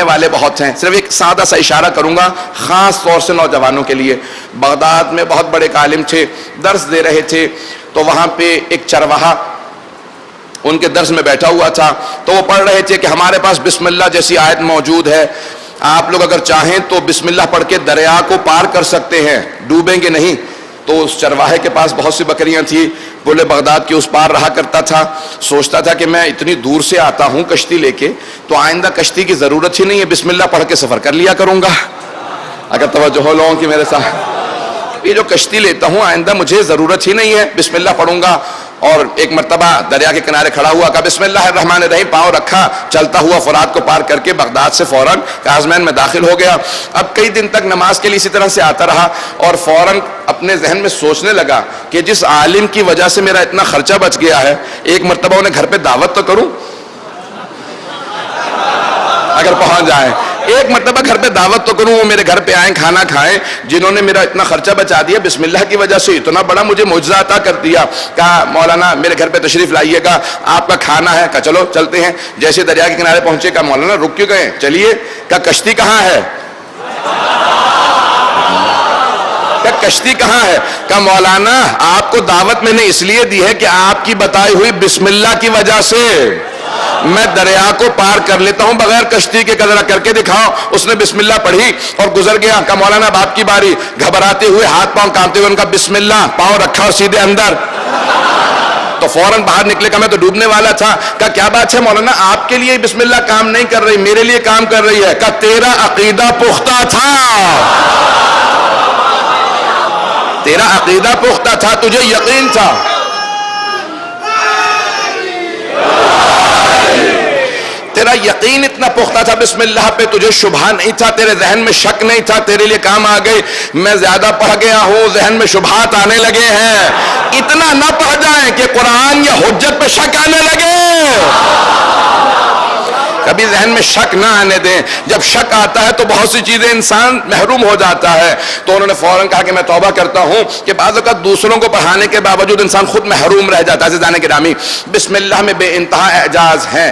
والے بہت ہیں. صرف ایک سادہ سا اشارہ کروں گا خاص طور سے نوجوانوں کے لیے. بغداد میں بہت بڑے عالم تھے, درس دے رہے تھے, تو وہاں پہ ایک چرواہا ان کے درس میں بیٹھا ہوا تھا. تو وہ پڑھ رہے تھے کہ ہمارے پاس بسم اللہ جیسی آیت موجود ہے, آپ لوگ اگر چاہیں تو بسم اللہ پڑھ کے دریا کو پار کر سکتے ہیں, ڈوبیں گے نہیں. تو اس چرواہے کے پاس بہت سی بکریاں تھیں, بولے بغداد کے اس پار رہا کرتا تھا, سوچتا تھا کہ میں اتنی دور سے آتا ہوں کشتی لے کے, تو آئندہ کشتی کی ضرورت ہی نہیں ہے, بسم اللہ پڑھ کے سفر کر لیا کروں گا. اگر توجہ ہو لوگوں کی میرے ساتھ, یہ جو کشتی لیتا ہوں آئندہ مجھے ضرورت ہی نہیں ہے, بسم اللہ پڑھوں گا. اور ایک مرتبہ دریا کے کنارے کھڑا ہوا, کہا بسم اللہ الرحمن الرحیم, پاؤں رکھا, چلتا ہوا فرات کو پار کر کے بغداد سے فوراً کازمین میں داخل ہو گیا. اب کئی دن تک نماز کے لیے اسی طرح سے آتا رہا, اور فوراً اپنے ذہن میں سوچنے لگا کہ جس عالم کی وجہ سے میرا اتنا خرچہ بچ گیا ہے, ایک مرتبہ انہیں گھر پہ دعوت تو کروں, اگر پہنچ جائے ایک مرتبہ گھر پہ دعوت تو کروں, وہ میرے گھر پہ آئیں, کھانا کھائیں, جنہوں نے میرا اتنا خرچہ بچا دیا, بسم اللہ کی وجہ سے اتنا بڑا مجھے معجزہ عطا کر دیا. کہا مولانا میرے گھر پہ تشریف لائیے گا, آپ کا کھانا ہے. کہا چلو چلتے ہیں. جیسے دریا کے کنارے پہنچے, کہا مولانا رک کیوں گئے, چلیے. کہا کشتی کہاں ہے, کہا کشتی کہاں ہے. کہا مولانا آپ کو دعوت میں نے اس لیے دی ہے کہ آپ کی بتائی ہوئی بسم اللہ کی وجہ سے میں دریا کو پار کر لیتا ہوں بغیر کشتی کے, ذرا کر کے دکھاؤ. اس نے بسم اللہ پڑھی اور گزر گیا. کہا مولانا اب آپ کی باری. گھبراتے ہوئے, ہاتھ پاؤں کانپتے ہوئے, ان کا بسم اللہ, پاؤں رکھا اور سیدھے اندر. تو فوراً باہر نکلے. کہا میں تو ڈوبنے والا تھا. کہا کیا بات ہے مولانا, آپ کے لیے بسم اللہ کام نہیں کر رہی, میرے لیے کام کر رہی ہے. کہا تیرا عقیدہ پختہ تھا, تیرا عقیدہ پختہ تھا, تجھے یقین تھا. تیرا یقین اتنا پختہ تھا بسم اللہ پہ, تجھے شبہ نہیں تھا, تیرے ذہن میں شک نہیں تھا, تیرے لیے کام آ گئی. میں زیادہ پڑھ گیا ہوں, ذہن میں شبہات آنے لگے ہیں. اتنا نہ پڑھ جائیں کہ قرآن یا حجت پہ شک آنے لگے. کبھی ذہن میں شک نہ آنے دیں. جب شک آتا ہے تو بہت سی چیزیں انسان محروم ہو جاتا ہے. تو انہوں نے فوراً کہا کہ میں توبہ کرتا ہوں کہ بعض اوقات دوسروں کو پڑھانے کے باوجود انسان خود محروم رہ جاتا ہے. عزیزان گرامی, بسم اللہ میں بے انتہا اعجاز ہیں.